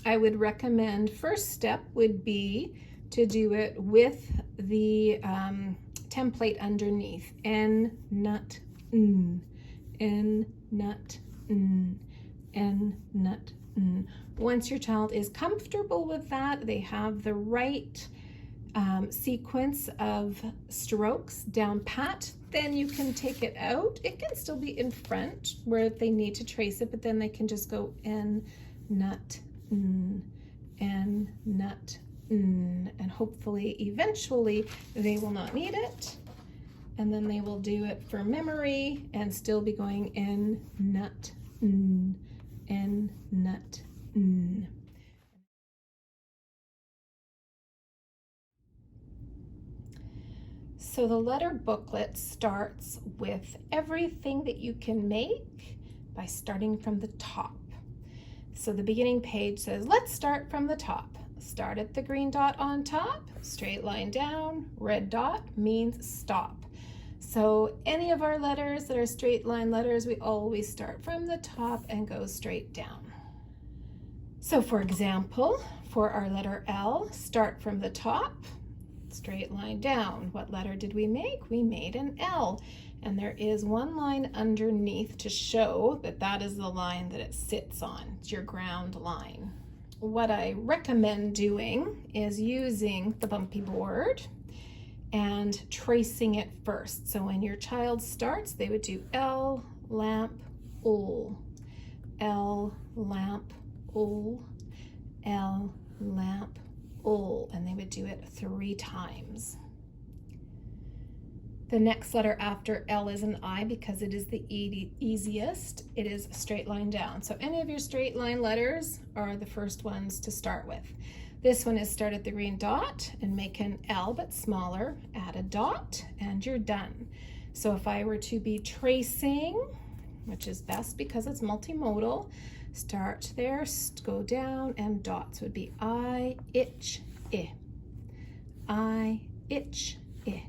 I would recommend first step would be to do it with the template underneath. N, nut, n, N, nut, n, N, nut, n. Once your child is comfortable with that, they have the right sequence of strokes down pat, then you can take it out. It can still be in front where they need to trace it, but then they can just go N, nut, n, N, nut, n, and hopefully eventually they will not need it. And then they will do it for memory and still be going N, nut, n, N, nut, n. So the letter booklet starts with everything that you can make by starting from the top. So the beginning page says, let's start from the top. Start at the green dot on top, straight line down, red dot means stop. So any of our letters that are straight line letters, we always start from the top and go straight down. So for example, for our letter L, start from the top, straight line down. What letter did we make? We made an L. And there is one line underneath to show that that is the line that it sits on. It's your ground line. What I recommend doing is using the bumpy board and tracing it first. So when your child starts, they would do L, lamp, ol, L, lamp, ol, L, lamp, ol, and they would do it 3 times. The next letter after L is an I because it is the easiest. It is straight line down. So any of your straight line letters are the first ones to start with. This one is start at the green dot and make an L but smaller, add a dot, and you're done. So if I were to be tracing, which is best because it's multimodal, start there, go down, and dots would be I, itch, I. I, itch, I.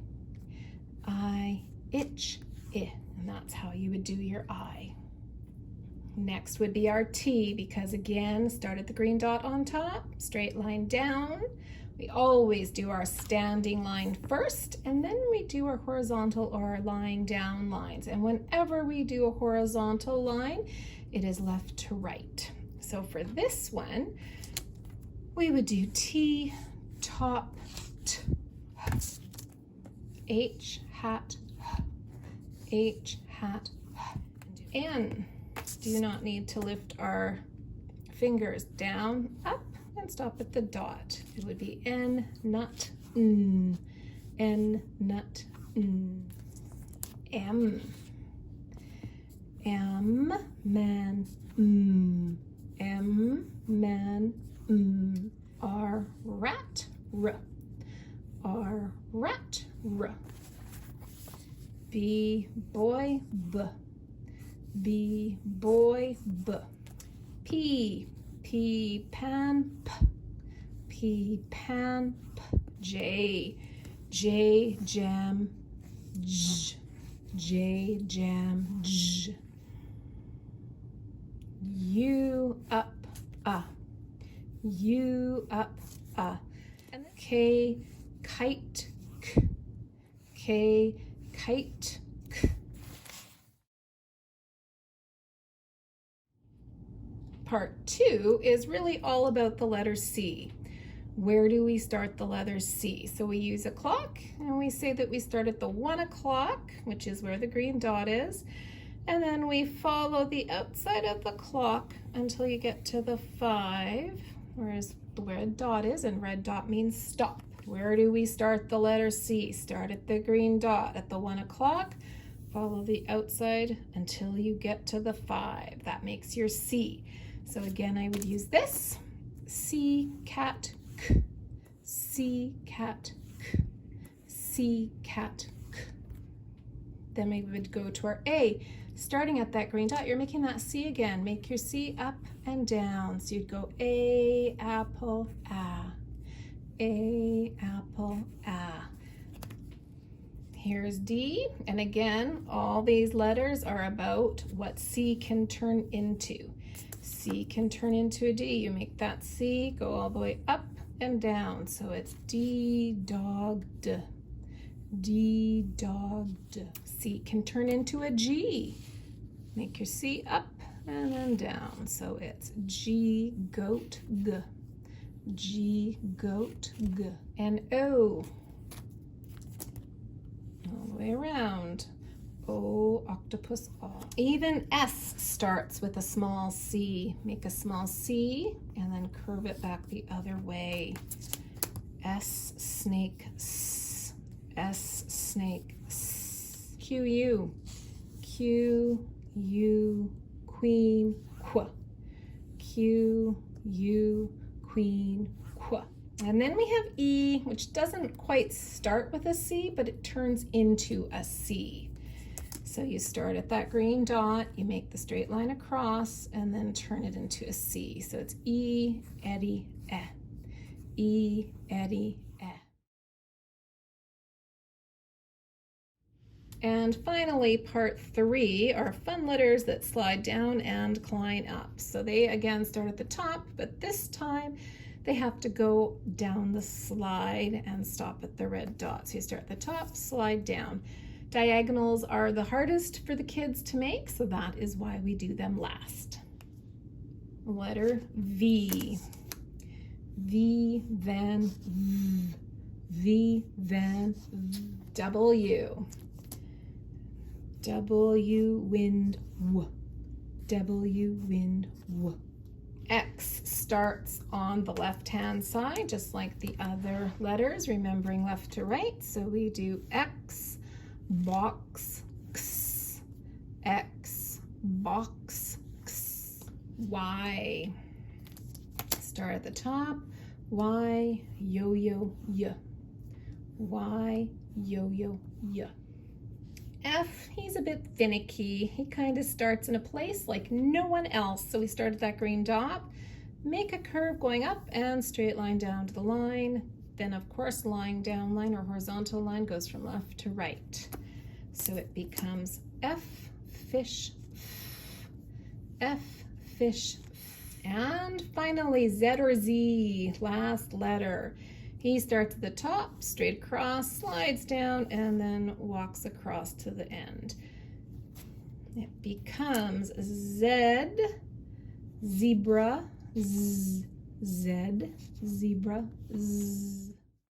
I, itch, I. And that's how you would do your I. Next would be our T, because again, start at the green dot on top, straight line down. We always do our standing line first, and then we do our horizontal or our lying down lines. And whenever we do a horizontal line, it is left to right. So for this one, we would do T, top, T, H, hat, H, hat, N. Do not need to lift our fingers down, up, and stop at the dot. It would be N, nut, N, N, nut, N. M, M, man, M, man, R, rat, R, R, rat, R. B, boy, B, B, boy, B. P, P, pan, P, P, pan, P. J, J, jam, J, J, jam, J. U, up, U, up, and K, kite, K, K, kite, K. Part 2 is really all about the letter C. Where do we start the letter C? So we use a clock and we say that we start at the 1 o'clock, which is where the green dot is, and then we follow the outside of the clock until you get to the 5, whereas the red dot is, and red dot means stop. Where do we start the letter C? Start at the green dot at the 1 o'clock, follow the outside until you get to the 5. That makes your C. So again, I would use this, C, cat, K, C, cat, K, C, cat, K. Then we would go to our A. Starting at that green dot, you're making that C again. Make your C up and down. So you'd go A, apple, A, apple, A. Here's D, and again, all these letters are about what C can turn into. C can turn into a D. You make that C go all the way up and down. So it's D, dog, D. D, dog, D. C can turn into a G. Make your C up and then down. So it's G, goat, G. G, goat, G. And O. All the way around. O, octopus, O. Even S starts with a small C. Make a small C and then curve it back the other way. S, snake, S. S, snake, S. Q, U. Q, U, queen, Qu. Q, U, queen, Qu. And then we have E, which doesn't quite start with a C, but it turns into a C. So you start at that green dot, you make the straight line across, and then turn it into a C. So it's E, Eddie, E. E, Eddie, E. And finally, part 3 are fun letters that slide down and climb up. So they again start at the top, but this time they have to go down the slide and stop at the red dot. So you start at the top, slide down. Diagonals are the hardest for the kids to make, so that is why we do them last. Letter V. V, then V. V, then V. W. W, wind, W. W, wind, W. X starts on the left-hand side, just like the other letters, remembering left to right. So we do X, box, X, X, box, X. Y. Start at the top. Y, yo-yo, y. Y, yo-yo, y. F, he's a bit finicky. He kind of starts in a place like no one else. So we start at that green dot, make a curve going up and straight line down to the line. Then of course, lying down line or horizontal line goes from left to right. So it becomes F, fish, F, fish. And finally, Z or Z, last letter. He starts at the top, straight across, slides down, and then walks across to the end. It becomes Z, zebra, Z, Z, zebra, Z.